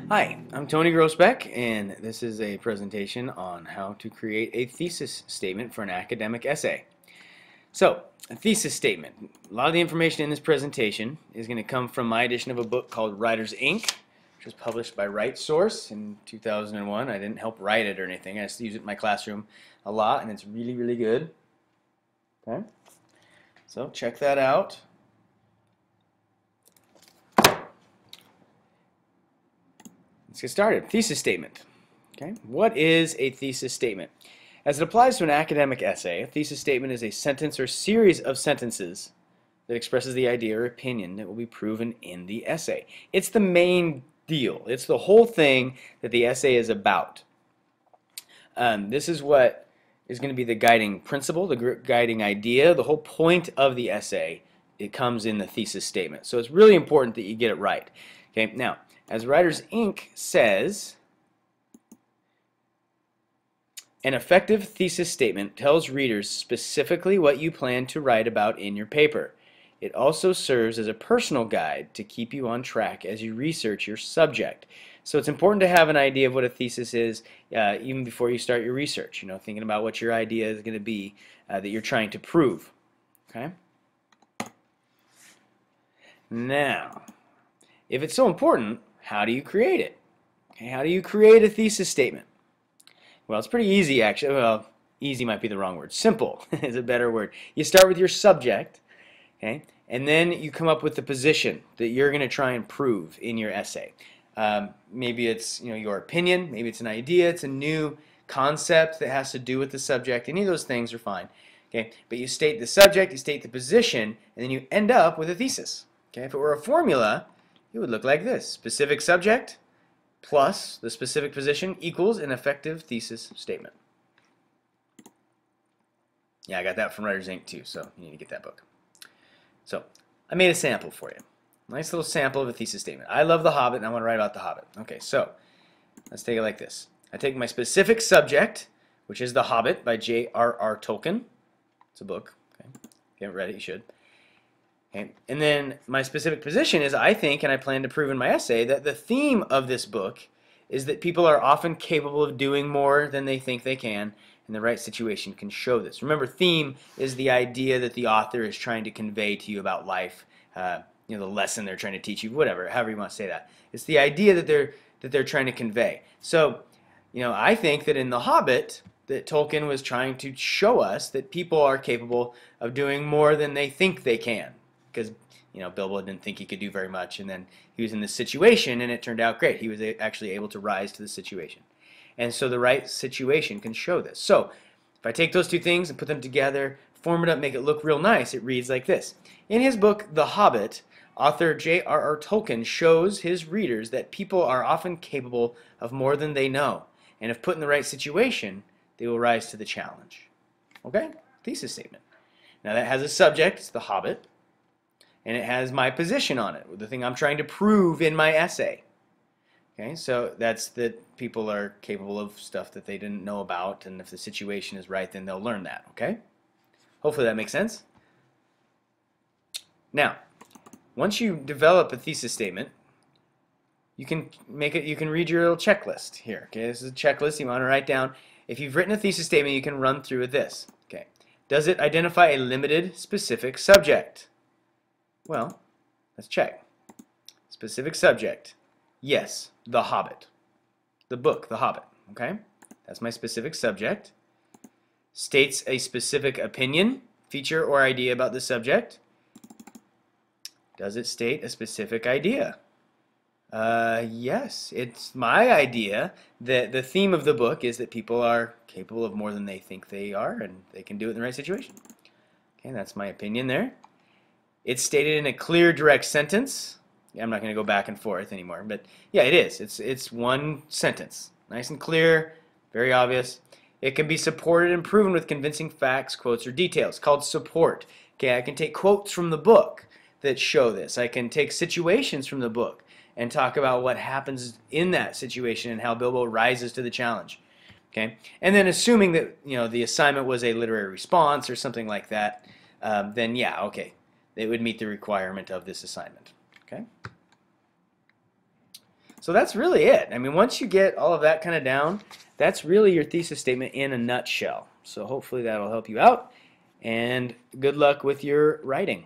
Hi, I'm Tony Groesbeck, and this is a presentation on how to create a thesis statement for an academic essay. So, a thesis statement. A lot of the information in this presentation is going to come from my edition of a book called Writer's Ink, which was published by WriteSource in 2001. I didn't help write it or anything. I just use it in my classroom a lot, and it's really, really good. Okay, so check that out. Let's get started. Thesis statement. Okay, what is a thesis statement? As it applies to an academic essay, a thesis statement is a sentence or series of sentences that expresses the idea or opinion that will be proven in the essay. It's the main deal. It's the whole thing that the essay is about. This is what is going to be the guiding principle, the guiding idea, the whole point of the essay. It comes in the thesis statement. So it's really important that you get it right. Okay, now, as Writer's Ink says, an effective thesis statement tells readers specifically what you plan to write about in your paper. It also serves as a personal guide to keep you on track as you research your subject. So it's important to have an idea of what a thesis is even before you start your research, thinking about what your idea is going to be that you're trying to prove. Okay? Now, if it's so important, how do you create it? Okay, how do you create a thesis statement? Well, it's pretty easy, actually. Well, easy might be the wrong word. Simple is a better word. You start with your subject, okay, and then you come up with the position that you're going to try and prove in your essay. Maybe it's your opinion, maybe it's an idea, it's a new concept that has to do with the subject. Any of those things are fine. Okay, but you state the subject, you state the position, and then you end up with a thesis. Okay, if it were a formula, it would look like this: specific subject plus the specific position equals an effective thesis statement. Yeah, I got that from Writer's Ink too, so you need to get that book. So I made a sample for you. Nice little sample of a thesis statement. I love The Hobbit and I want to write about The Hobbit. Okay, so let's take it like this. I take my specific subject, which is The Hobbit by J.R.R. Tolkien. It's a book. Okay. If you haven't read it, you should. Okay. And then my specific position is I think, and I plan to prove in my essay, that the theme of this book is that people are often capable of doing more than they think they can, and the right situation can show this. Remember, theme is the idea that the author is trying to convey to you about life, the lesson they're trying to teach you, whatever, however you want to say that. It's the idea that they're trying to convey. So, I think that in The Hobbit, that Tolkien was trying to show us that people are capable of doing more than they think they can. Because Bilbo didn't think he could do very much, and then he was in this situation, and it turned out great. He was actually able to rise to the situation. And so the right situation can show this. So if I take those two things and put them together, form it up, make it look real nice, it reads like this. In his book, The Hobbit, author J.R.R. Tolkien shows his readers that people are often capable of more than they know, and if put in the right situation, they will rise to the challenge. Okay? Thesis statement. Now that has a subject, it's The Hobbit. And it has my position on it, the thing I'm trying to prove in my essay. Okay, so that's that people are capable of stuff that they didn't know about, and if the situation is right, then they'll learn that. Okay, hopefully that makes sense. Now, once you develop a thesis statement, you can make it. You can read your little checklist here. Okay, this is a checklist you want to write down. If you've written a thesis statement, you can run through with this. Okay, does it identify a limited, specific subject? Well, let's check. Specific subject. Yes, The Hobbit. The book, The Hobbit. Okay? That's my specific subject. States a specific opinion, feature, or idea about the subject. Does it state a specific idea? Yes, it's my idea that the theme of the book is that people are capable of more than they think they are, and they can do it in the right situation. Okay, that's my opinion there. It's stated in a clear, direct sentence. Yeah, I'm not going to go back and forth anymore, but yeah, it is. It's one sentence. Nice and clear, very obvious. It can be supported and proven with convincing facts, quotes, or details, called support. Okay, I can take quotes from the book that show this. I can take situations from the book and talk about what happens in that situation and how Bilbo rises to the challenge. Okay, and then assuming that the assignment was a literary response or something like that, then yeah, okay. It would meet the requirement of this assignment. Okay? So that's really it. I mean, once you get all of that kind of down, that's really your thesis statement in a nutshell. So hopefully that'll help you out, and good luck with your writing.